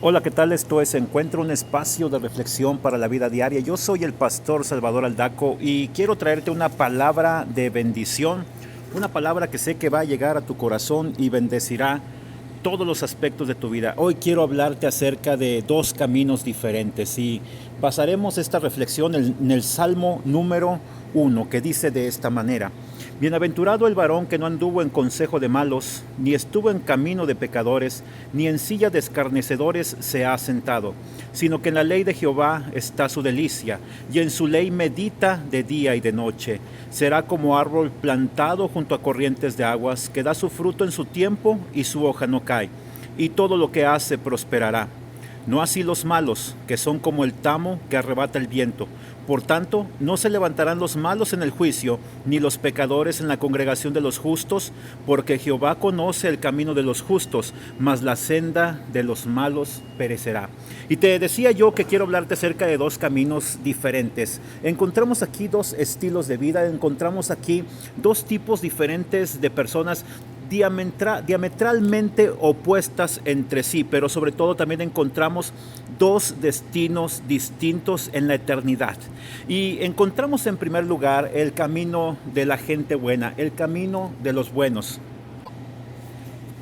Hola, ¿qué tal? Esto es Encuentro, un espacio de reflexión para la vida diaria. Yo soy el pastor Salvador Aldaco y quiero traerte una palabra de bendición, una palabra que sé que va a llegar a tu corazón y bendecirá todos los aspectos de tu vida. Hoy quiero hablarte acerca de dos caminos diferentes y basaremos esta reflexión en el Salmo número 1, que dice de esta manera: Bienaventurado el varón que no anduvo en consejo de malos, ni estuvo en camino de pecadores, ni en silla de escarnecedores se ha sentado, sino que en la ley de Jehová está su delicia, y en su ley medita de día y de noche. Será como árbol plantado junto a corrientes de aguas, que da su fruto en su tiempo y su hoja no cae, y todo lo que hace prosperará. No así los malos, que son como el tamo que arrebata el viento. Por tanto, no se levantarán los malos en el juicio, ni los pecadores en la congregación de los justos, porque Jehová conoce el camino de los justos, mas la senda de los malos perecerá. Y te decía yo que quiero hablarte acerca de dos caminos diferentes. Encontramos aquí dos estilos de vida, encontramos aquí dos tipos diferentes de personas diametralmente opuestas entre sí, pero sobre todo también encontramos dos destinos distintos en la eternidad. Y encontramos en primer lugar el camino de la gente buena, el camino de los buenos.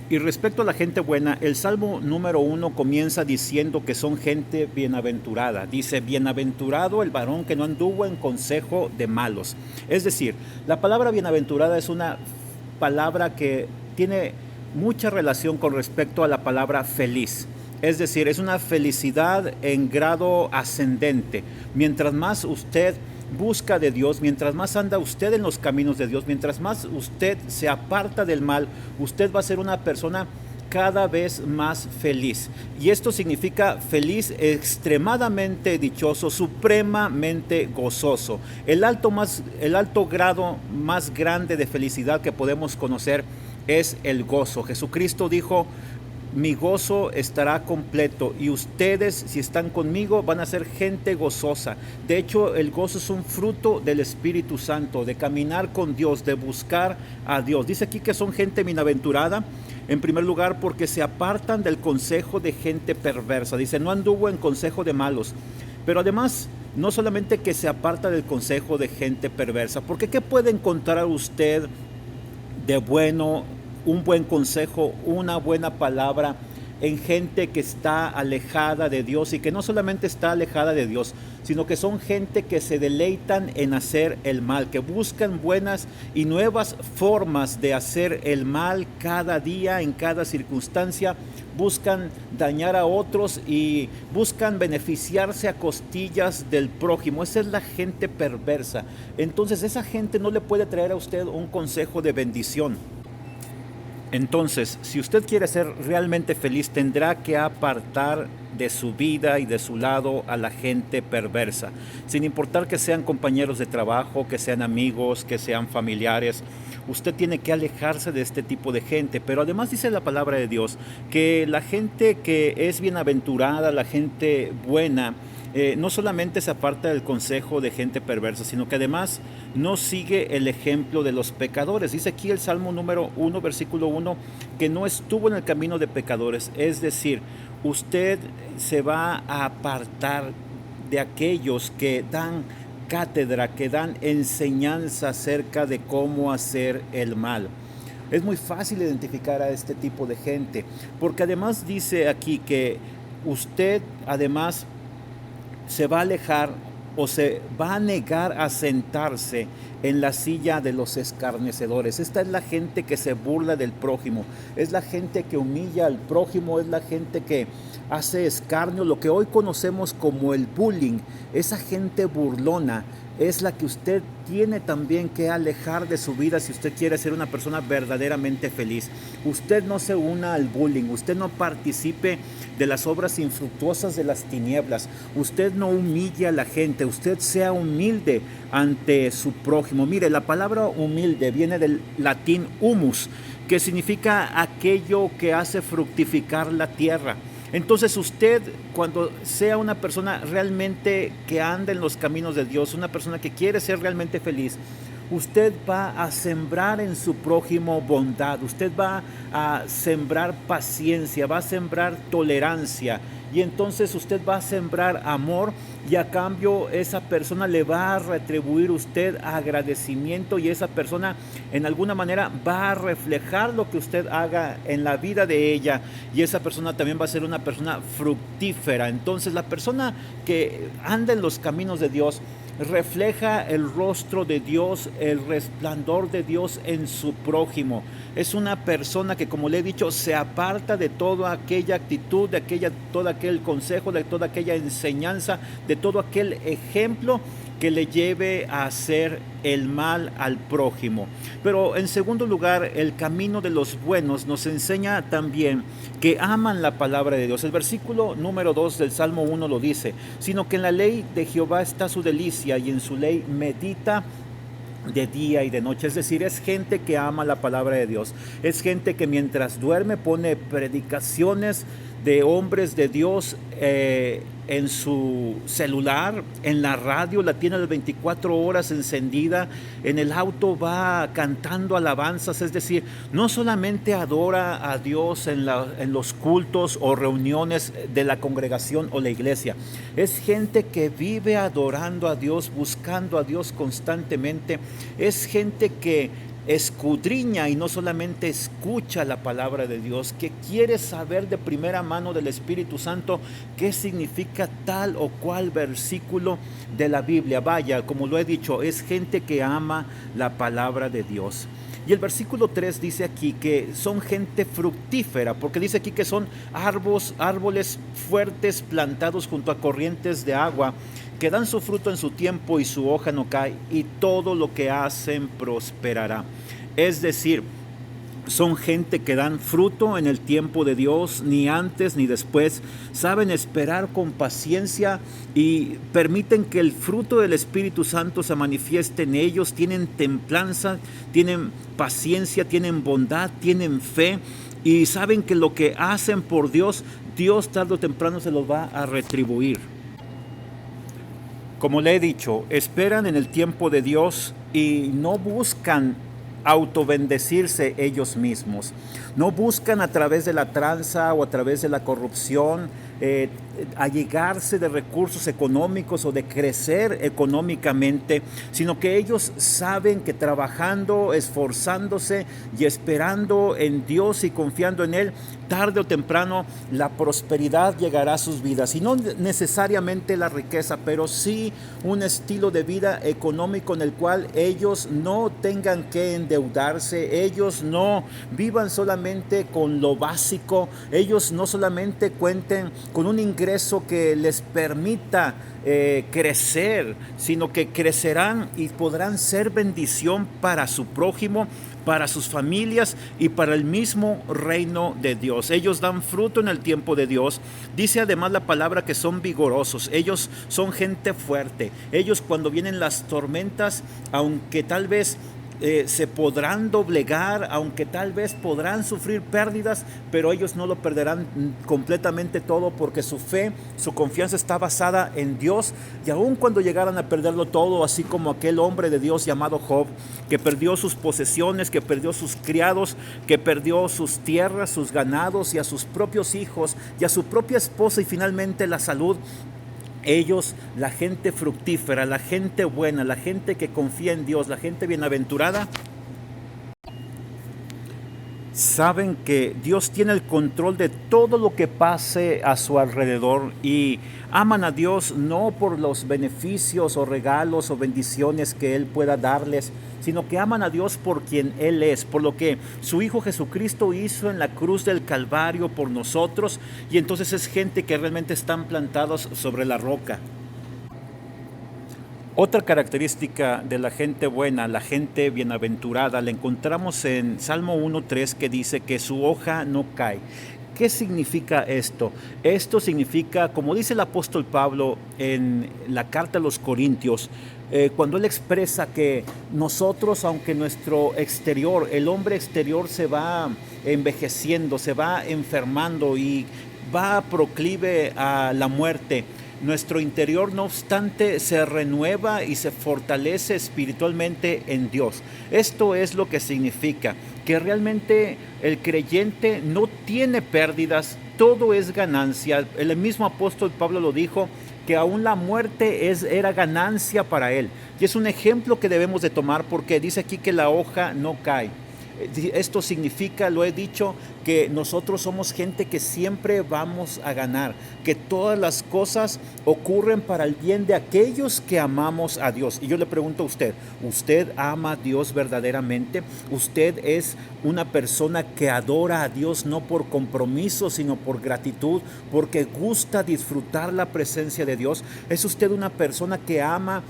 Y respecto a la gente buena, el Salmo número 1 comienza diciendo que son gente bienaventurada. Dice: bienaventurado el varón que no anduvo en consejo de malos. Es decir, la palabra bienaventurada es una palabra que tiene mucha relación con respecto a la palabra feliz. Es decir, es una felicidad en grado ascendente. Mientras más usted busca de Dios, mientras más anda usted en los caminos de Dios, mientras más usted se aparta del mal, usted va a ser una persona cada vez más feliz. Y esto significa feliz, extremadamente dichoso, supremamente gozoso. El alto grado más grande de felicidad que podemos conocer es el gozo. Jesucristo dijo: mi gozo estará completo, y ustedes, si están conmigo, van a ser gente gozosa. De hecho, el gozo es un fruto del Espíritu Santo, de caminar con Dios, de buscar a Dios. Dice aquí que son gente bienaventurada, en primer lugar, porque se apartan del consejo de gente perversa. Dice: no anduvo en consejo de malos. Pero además, no solamente que se aparta del consejo de gente perversa, porque ¿qué puede encontrar usted de bueno, un buen consejo, una buena palabra en gente que está alejada de Dios? Y que no solamente está alejada de Dios, sino que son gente que se deleitan en hacer el mal, que buscan buenas y nuevas formas de hacer el mal cada día, en cada circunstancia. Buscan dañar a otros y buscan beneficiarse a costillas del prójimo. Esa es la gente perversa. Entonces, esa gente no le puede traer a usted un consejo de bendición. Entonces, si usted quiere ser realmente feliz, tendrá que apartar de su vida y de su lado a la gente perversa, sin importar que sean compañeros de trabajo, que sean amigos, que sean familiares. Usted tiene que alejarse de este tipo de gente. Pero además dice la palabra de Dios que la gente que es bienaventurada, la gente buena, no solamente se aparta del consejo de gente perversa, sino que además no sigue el ejemplo de los pecadores. Dice aquí el Salmo número 1, versículo 1, que no estuvo en el camino de pecadores. Es decir, usted se va a apartar de aquellos que dan cátedra, que dan enseñanza acerca de cómo hacer el mal. Es muy fácil identificar a este tipo de gente, porque además dice aquí que usted además se va a alejar o se va a negar a sentarse en la silla de los escarnecedores. Esta es la gente que se burla del prójimo, es la gente que humilla al prójimo, es la gente que hace escarnio, lo que hoy conocemos como el bullying. Esa gente burlona es la que usted tiene también que alejar de su vida si usted quiere ser una persona verdaderamente feliz. Usted no se una al bullying, usted no participe de las obras infructuosas de las tinieblas, usted no humille a la gente, usted sea humilde ante su prójimo. Mire, la palabra humilde viene del latín humus, que significa aquello que hace fructificar la tierra. Entonces usted, cuando sea una persona realmente que anda en los caminos de Dios, una persona que quiere ser realmente feliz, usted va a sembrar en su prójimo bondad, usted va a sembrar paciencia, va a sembrar tolerancia y entonces usted va a sembrar amor y a cambio esa persona le va a retribuir usted agradecimiento y esa persona en alguna manera va a reflejar lo que usted haga en la vida de ella y esa persona también va a ser una persona fructífera. Entonces la persona que anda en los caminos de Dios refleja el rostro de Dios, el resplandor de Dios en su prójimo. Es una persona que, como le he dicho, se aparta de toda aquella actitud, todo aquel consejo, de toda aquella enseñanza, de todo aquel ejemplo que le lleve a hacer el mal al prójimo. Pero en segundo lugar, el camino de los buenos nos enseña también que aman la palabra de Dios. El versículo número 2 del Salmo 1 lo dice: sino que en la ley de Jehová está su delicia y en su ley medita de día y de noche. Es decir, es gente que ama la palabra de Dios, es gente que mientras duerme pone predicaciones de hombres de Dios en su celular, en la radio, la tiene las 24 horas encendida, en el auto va cantando alabanzas. Es decir, no solamente adora a Dios en los cultos o reuniones de la congregación o la iglesia, es gente que vive adorando a Dios, buscando a Dios constantemente, es gente que escudriña y no solamente escucha la palabra de Dios, que quiere saber de primera mano del Espíritu Santo qué significa tal o cual versículo de la Biblia. Vaya, como lo he dicho, es gente que ama la palabra de Dios. Y el versículo 3 dice aquí que son gente fructífera, porque dice aquí que son árboles fuertes plantados junto a corrientes de agua, que dan su fruto en su tiempo y su hoja no cae, y todo lo que hacen prosperará. Es decir, son gente que dan fruto en el tiempo de Dios, ni antes ni después. Saben esperar con paciencia y permiten que el fruto del Espíritu Santo se manifieste en ellos. Tienen templanza, tienen paciencia, tienen bondad, tienen fe y saben que lo que hacen por Dios, Dios tarde o temprano se los va a retribuir. Como le he dicho, esperan en el tiempo de Dios y no buscan autobendecirse ellos mismos. No buscan a través de la tranza o a través de la corrupción allegarse de recursos económicos o de crecer económicamente, sino que ellos saben que trabajando, esforzándose y esperando en Dios y confiando en Él, tarde o temprano la prosperidad llegará a sus vidas. Y no necesariamente la riqueza, pero sí un estilo de vida económico en el cual ellos no tengan que endeudarse, ellos no vivan solamente con lo básico, ellos no solamente cuenten con un ingreso que les permita crecer, sino que crecerán y podrán ser bendición para su prójimo, para sus familias y para el mismo reino de Dios. Ellos dan fruto en el tiempo de Dios. Dice además la palabra que son vigorosos. Ellos son gente fuerte. Ellos, cuando vienen las tormentas, aunque tal vez se podrán doblegar, aunque tal vez podrán sufrir pérdidas, pero ellos no lo perderán completamente todo, porque su fe, su confianza está basada en Dios. Y aun cuando llegaran a perderlo todo, así como aquel hombre de Dios llamado Job, que perdió sus posesiones, que perdió sus criados, que perdió sus tierras, sus ganados y a sus propios hijos y a su propia esposa y finalmente la salud, ellos, la gente fructífera, la gente buena, la gente que confía en Dios, la gente bienaventurada, saben que Dios tiene el control de todo lo que pase a su alrededor y aman a Dios no por los beneficios o regalos o bendiciones que Él pueda darles, sino que aman a Dios por quien Él es, por lo que su Hijo Jesucristo hizo en la cruz del Calvario por nosotros. Y entonces es gente que realmente están plantados sobre la roca. Otra característica de la gente buena, la gente bienaventurada, la encontramos en Salmo 1:3, que dice que su hoja no cae. ¿Qué significa esto? Esto significa, como dice el apóstol Pablo en la carta a los Corintios, cuando él expresa que nosotros, aunque nuestro exterior, el hombre exterior se va envejeciendo, se va enfermando y va proclive a la muerte, nuestro interior, no obstante, se renueva y se fortalece espiritualmente en Dios. Esto es lo que significa que realmente el creyente no tiene pérdidas, todo es ganancia. El mismo apóstol Pablo lo dijo, que aún la muerte era ganancia para él. Y es un ejemplo que debemos de tomar, porque dice aquí que la hoja no cae. Esto significa, lo he dicho, que nosotros somos gente que siempre vamos a ganar, que todas las cosas ocurren para el bien de aquellos que amamos a Dios. Y yo le pregunto a usted, ¿usted ama a Dios verdaderamente? ¿Usted es una persona que adora a Dios no por compromiso, sino por gratitud, porque gusta disfrutar la presencia de Dios? ¿Es usted una persona que ama,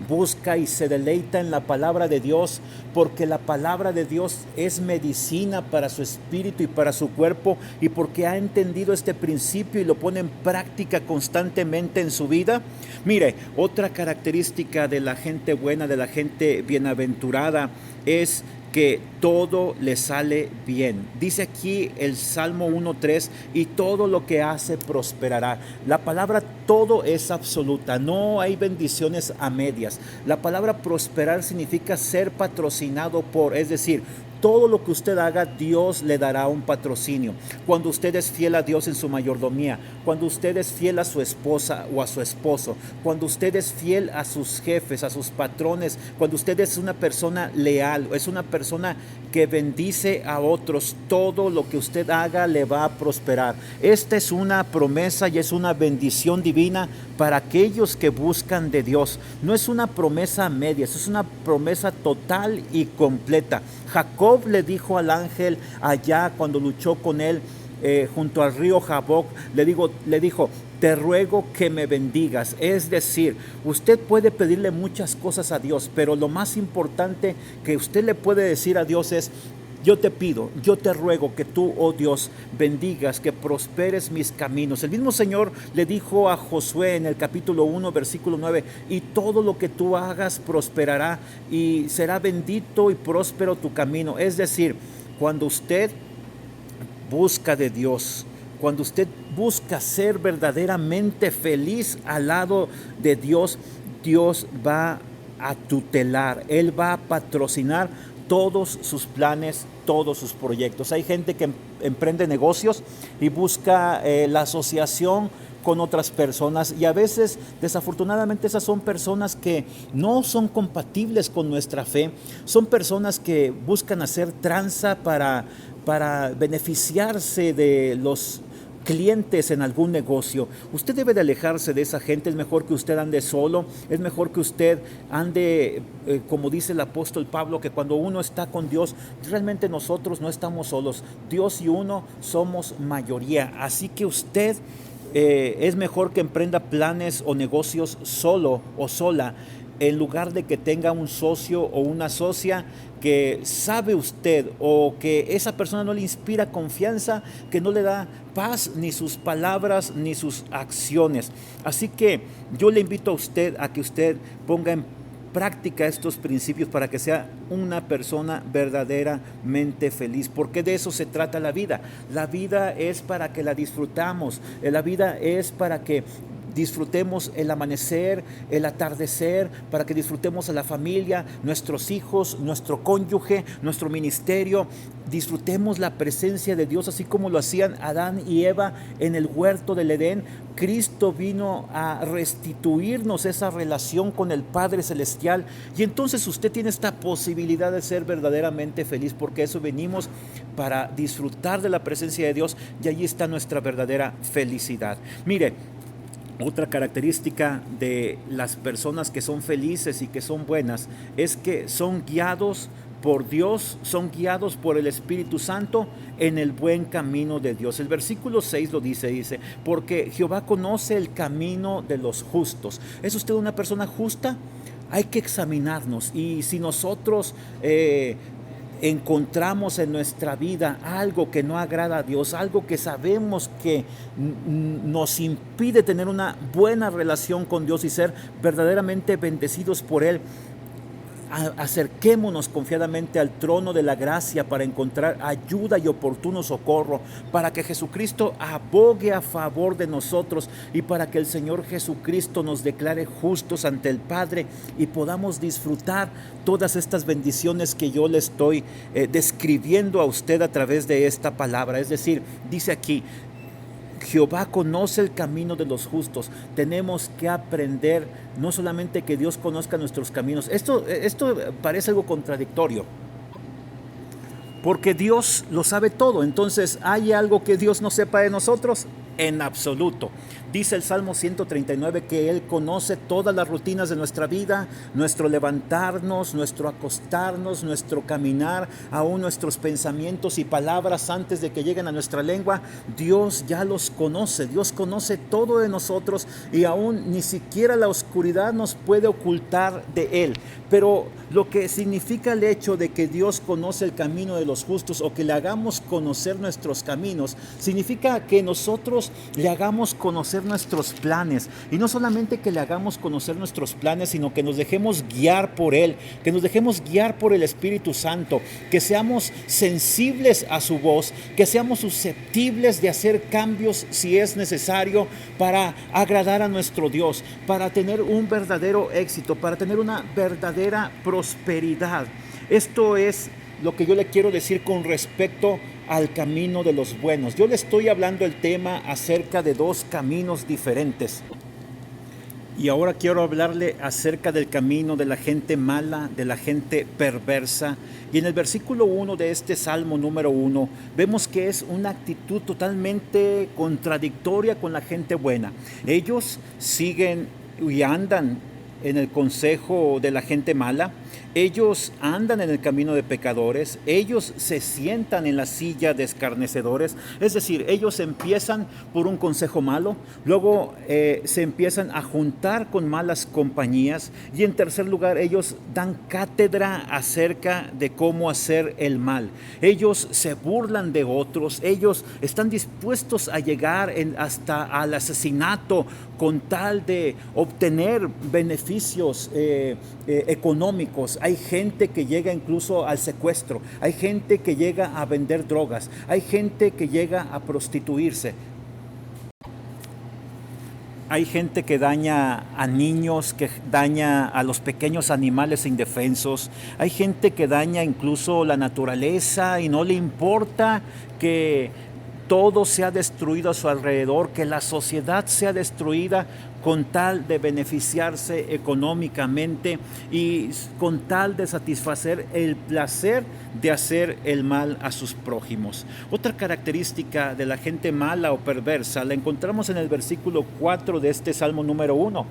busca y se deleita en la palabra de Dios, porque la palabra de Dios es medicina para su espíritu y para su cuerpo, y porque ha entendido este principio y lo pone en práctica constantemente en su vida? Mire, otra característica de la gente buena, de la gente bienaventurada, es que todo le sale bien. Dice aquí el Salmo 1:3, y todo lo que hace prosperará. La palabra todo es absoluta, no hay bendiciones a medias. La palabra prosperar significa ser patrocinado por, es decir, todo lo que usted haga, Dios le dará un patrocinio. Cuando usted es fiel a Dios en su mayordomía, cuando usted es fiel a su esposa o a su esposo, cuando usted es fiel a sus jefes, a sus patrones, cuando usted es una persona leal, es una persona que bendice a otros, todo lo que usted haga le va a prosperar. Esta es una promesa y es una bendición divina para aquellos que buscan de Dios. No es una promesa a medias, es una promesa total y completa. Jacob le dijo al ángel allá cuando luchó con él junto al río Jaboc, le dijo, te ruego que me bendigas. Es decir, usted puede pedirle muchas cosas a Dios, pero lo más importante que usted le puede decir a Dios es, yo te pido, yo te ruego que tú, oh Dios, bendigas, que prosperes mis caminos. El mismo Señor le dijo a Josué en el capítulo 1, versículo 9, y todo lo que tú hagas prosperará y será bendito y próspero tu camino. Es decir, cuando usted busca de Dios, cuando usted busca ser verdaderamente feliz al lado de Dios, Dios va a tutelar, Él va a patrocinar todos sus planes, todos sus proyectos. Hay gente que emprende negocios y busca la asociación con otras personas, y a veces desafortunadamente esas son personas que no son compatibles con nuestra fe, son personas que buscan hacer tranza para beneficiarse de los clientes en algún negocio. Usted debe de alejarse de esa gente. Es mejor que usted ande solo, es mejor que usted ande, como dice el apóstol Pablo, que cuando uno está con Dios, realmente nosotros no estamos solos, Dios y uno somos mayoría. Así que usted es mejor que emprenda planes o negocios solo o sola, en lugar de que tenga un socio o una socia que sabe usted, o que esa persona no le inspira confianza, que no le da paz ni sus palabras ni sus acciones. Así que yo le invito a usted a que usted ponga en práctica estos principios para que sea una persona verdaderamente feliz, porque de eso se trata la vida. La vida es para que la disfrutamos, la vida es para que disfrutemos el amanecer, el atardecer, para que disfrutemos a la familia, nuestros hijos, nuestro cónyuge, nuestro ministerio. Disfrutemos la presencia de Dios así como lo hacían Adán y Eva en el huerto del Edén. Cristo vino a restituirnos esa relación con el Padre Celestial, y entonces usted tiene esta posibilidad de ser verdaderamente feliz, porque eso venimos, para disfrutar de la presencia de Dios, y allí está nuestra verdadera felicidad. Mire, otra característica de las personas que son felices y que son buenas es que son guiados por Dios, son guiados por el Espíritu Santo en el buen camino de Dios. El versículo 6 lo dice, porque Jehová conoce el camino de los justos. ¿Es usted una persona justa? Hay que examinarnos, y si nosotros encontramos en nuestra vida algo que no agrada a Dios, algo que sabemos que nos impide tener una buena relación con Dios y ser verdaderamente bendecidos por Él, acerquémonos confiadamente al trono de la gracia para encontrar ayuda y oportuno socorro, para que Jesucristo abogue a favor de nosotros y para que el Señor Jesucristo nos declare justos ante el Padre y podamos disfrutar todas estas bendiciones que yo le estoy describiendo a usted a través de esta palabra. Es decir, dice aquí, Jehová conoce el camino de los justos. Tenemos que aprender no solamente que Dios conozca nuestros caminos. Esto parece algo contradictorio, porque Dios lo sabe todo. Entonces, ¿hay algo que Dios no sepa de nosotros? En absoluto. Dice el Salmo 139 que Él conoce todas las rutinas de nuestra vida, nuestro levantarnos, nuestro acostarnos, nuestro caminar, aún nuestros pensamientos y palabras antes de que lleguen a nuestra lengua. Dios ya los conoce, Dios conoce todo de nosotros y aún ni siquiera la oscuridad nos puede ocultar de Él. Pero lo que significa el hecho de que Dios conoce el camino de los justos o que le hagamos conocer nuestros caminos, significa que nosotros le hagamos conocer nuestros planes, y no solamente que le hagamos conocer nuestros planes, sino que nos dejemos guiar por Él, que nos dejemos guiar por el Espíritu Santo, que seamos sensibles a su voz, que seamos susceptibles de hacer cambios si es necesario para agradar a nuestro Dios, para tener un verdadero éxito, para tener una verdadera prosperidad. Esto es lo que yo le quiero decir con respecto al camino de los buenos. Yo le estoy hablando el tema acerca de dos caminos diferentes. Y ahora quiero hablarle acerca del camino de la gente mala, de la gente perversa. Y en el versículo 1 de este Salmo número 1, vemos que es una actitud totalmente contradictoria con la gente buena. Ellos siguen y andan en el consejo de la gente mala, ellos andan en el camino de pecadores, ellos se sientan en la silla de escarnecedores, es decir, ellos empiezan por un consejo malo, luego se empiezan a juntar con malas compañías y en tercer lugar ellos dan cátedra acerca de cómo hacer el mal. Ellos se burlan de otros, ellos están dispuestos a llegar hasta al asesinato con tal de obtener beneficios económicos. Hay gente que llega incluso al secuestro, hay gente que llega a vender drogas, hay gente que llega a prostituirse. Hay gente que daña a niños, que daña a los pequeños animales indefensos. Hay gente que daña incluso la naturaleza y no le importa que todo sea destruido a su alrededor, que la sociedad sea destruida con tal de beneficiarse económicamente y con tal de satisfacer el placer de hacer el mal a sus prójimos. Otra característica de la gente mala o perversa la encontramos en el versículo 4 de este Salmo número 1,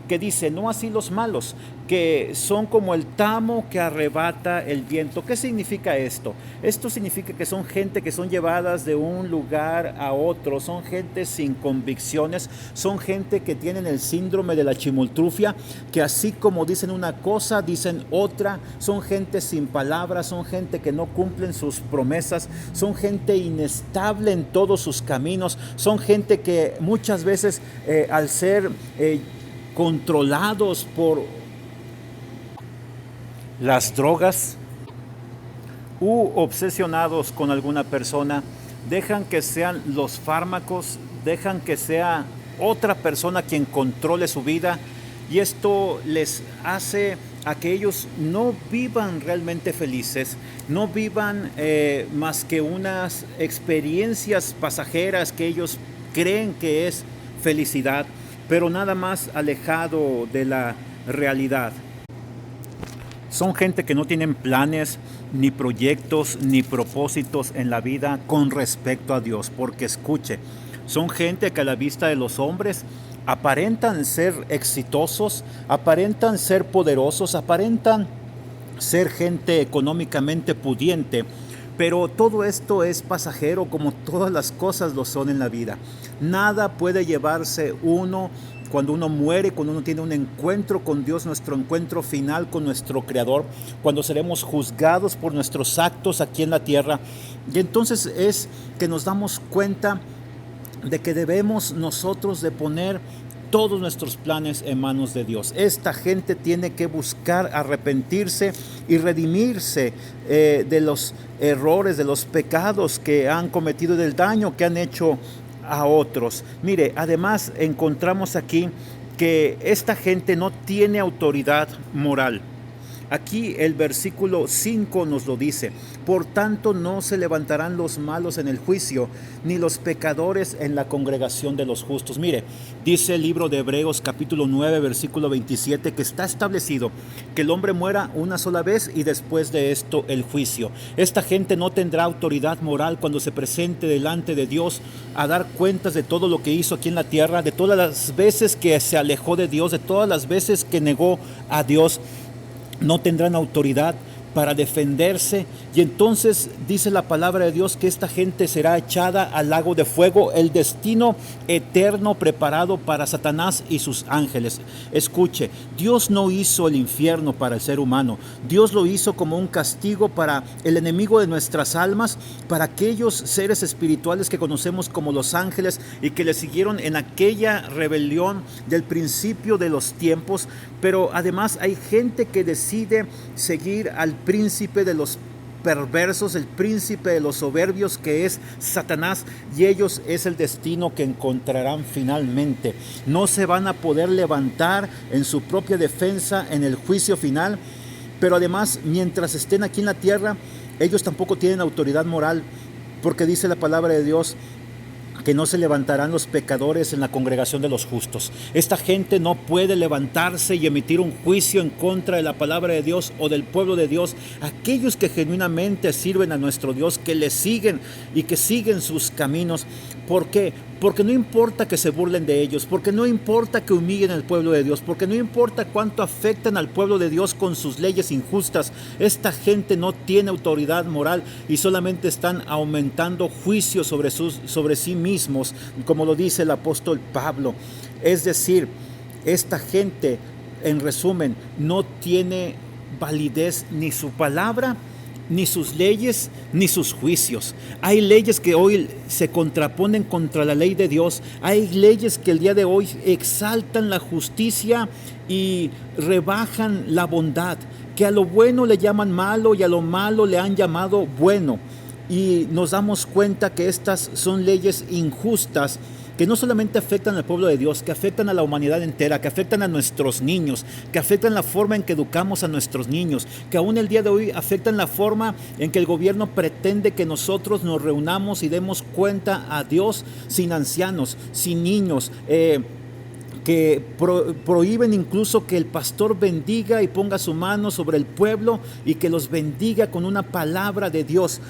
que dice: no así los malos, que son como el tamo que arrebata el viento. ¿Qué significa esto? Esto significa que son gente que son llevadas de un lugar a otro, son gente sin convicciones, son gente que tienen el síndrome de la chimoltrufia, que así como dicen una cosa, dicen otra, son gente sin palabras, son gente que no cumplen sus promesas, son gente inestable en todos sus caminos, son gente que muchas veces al ser controlados por las drogas u obsesionados con alguna persona, dejan que sean los fármacos, dejan que sea otra persona quien controle su vida, y esto les hace a que ellos no vivan realmente felices, no vivan más que unas experiencias pasajeras que ellos creen que es felicidad, pero nada más alejado de la realidad. Son gente que no tienen planes, ni proyectos, ni propósitos en la vida con respecto a Dios, porque escuche, son gente que a la vista de los hombres aparentan ser exitosos, aparentan ser poderosos, aparentan ser gente económicamente pudiente, pero todo esto es pasajero, como todas las cosas lo son en la vida. Nada puede llevarse uno cuando uno muere, cuando uno tiene un encuentro con Dios, nuestro encuentro final con nuestro Creador, cuando seremos juzgados por nuestros actos aquí en la tierra. Y entonces es que nos damos cuenta de que debemos nosotros de poner todos nuestros planes en manos de Dios. Esta gente tiene que buscar arrepentirse y redimirse de los errores, de los pecados que han cometido, del daño que han hecho a otros. Mire, además encontramos aquí que esta gente no tiene autoridad moral. Aquí el versículo 5 nos lo dice: por tanto no se levantarán los malos en el juicio, ni los pecadores en la congregación de los justos. Mire, dice el libro de Hebreos capítulo 9 versículo 27 que está establecido que el hombre muera una sola vez y después de esto el juicio. Esta gente no tendrá autoridad moral cuando se presente delante de Dios a dar cuentas de todo lo que hizo aquí en la tierra, de todas las veces que se alejó de Dios, de todas las veces que negó a Dios. No tendrán autoridad para defenderse, y entonces dice la palabra de Dios que esta gente será echada al lago de fuego, el destino eterno preparado para Satanás y sus ángeles. Escuche, Dios no hizo el infierno para el ser humano, Dios lo hizo como un castigo para el enemigo de nuestras almas, para aquellos seres espirituales que conocemos como los ángeles y que le siguieron en aquella rebelión del principio de los tiempos. Pero además hay gente que decide seguir al príncipe de los perversos, el príncipe de los soberbios, que es Satanás, y ellos es el destino que encontrarán finalmente. No se van a poder levantar en su propia defensa en el juicio final, pero además mientras estén aquí en la tierra, ellos tampoco tienen autoridad moral, porque dice la palabra de Dios que no se levantarán los pecadores en la congregación de los justos. Esta gente no puede levantarse y emitir un juicio en contra de la palabra de Dios o del pueblo de Dios. Aquellos que genuinamente sirven a nuestro Dios, que le siguen y que siguen sus caminos. ¿Por qué? Porque no importa que se burlen de ellos, porque no importa que humillen al pueblo de Dios, porque no importa cuánto afectan al pueblo de Dios con sus leyes injustas. Esta gente no tiene autoridad moral y solamente están aumentando juicios sobre sí mismos, como lo dice el apóstol Pablo. Es decir, esta gente, en resumen, no tiene validez ni su palabra, ni sus leyes, ni sus juicios. Hay leyes que hoy se contraponen contra la ley de Dios. Hay leyes que el día de hoy exaltan la justicia y rebajan la bondad, que a lo bueno le llaman malo y a lo malo le han llamado bueno. Y nos damos cuenta que estas son leyes injustas, que no solamente afectan al pueblo de Dios, que afectan a la humanidad entera, que afectan a nuestros niños, que afectan la forma en que educamos a nuestros niños, que aún el día de hoy afectan la forma en que el gobierno pretende que nosotros nos reunamos y demos cuenta a Dios sin ancianos, sin niños, que prohíben incluso que el pastor bendiga y ponga su mano sobre el pueblo y que los bendiga con una palabra de Dios.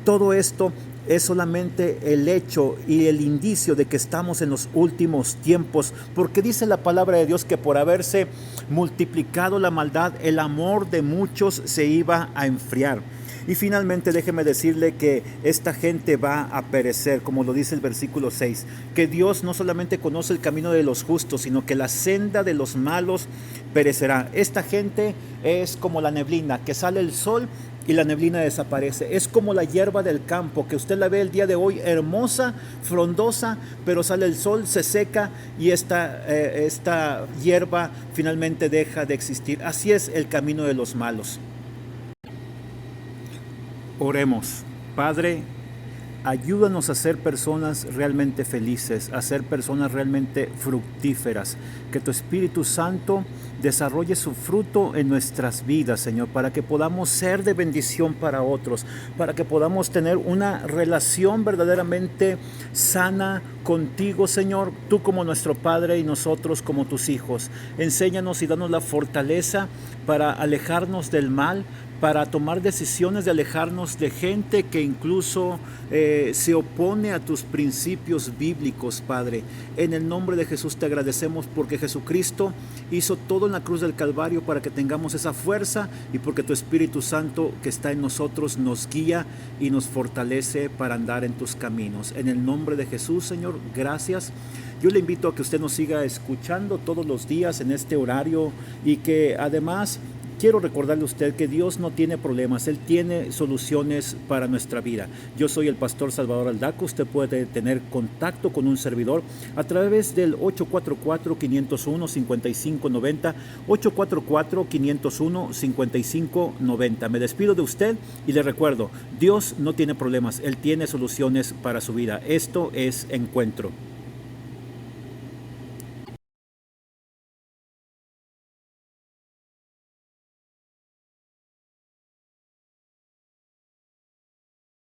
Todo esto es solamente el hecho y el indicio de que estamos en los últimos tiempos, porque dice la palabra de Dios que por haberse multiplicado la maldad, el amor de muchos se iba a enfriar. Y finalmente déjeme decirle que esta gente va a perecer, como lo dice el versículo 6, que Dios no solamente conoce el camino de los justos, sino que la senda de los malos perecerá. Esta gente es como la neblina, que sale el sol y la neblina desaparece. Es como la hierba del campo, que usted la ve el día de hoy hermosa, frondosa, pero sale el sol, se seca y esta hierba finalmente deja de existir. Así es el camino de los malos. Oremos. Padre, ayúdanos a ser personas realmente felices, a ser personas realmente fructíferas. Que tu Espíritu Santo desarrolle su fruto en nuestras vidas, Señor, para que podamos ser de bendición para otros, para que podamos tener una relación verdaderamente sana contigo, Señor, tú como nuestro Padre y nosotros como tus hijos. Enséñanos y danos la fortaleza para alejarnos del mal, para tomar decisiones de alejarnos de gente que incluso se opone a tus principios bíblicos, Padre. En el nombre de Jesús te agradecemos porque Jesucristo hizo todo en la cruz del Calvario para que tengamos esa fuerza y porque tu Espíritu Santo que está en nosotros nos guía y nos fortalece para andar en tus caminos. En el nombre de Jesús, Señor, gracias. Yo le invito a que usted nos siga escuchando todos los días en este horario y que además quiero recordarle a usted que Dios no tiene problemas, Él tiene soluciones para nuestra vida. Yo soy el pastor Salvador Aldaco, usted puede tener contacto con un servidor a través del 844-501-5590, 844-501-5590. Me despido de usted y le recuerdo, Dios no tiene problemas, Él tiene soluciones para su vida. Esto es Encuentro.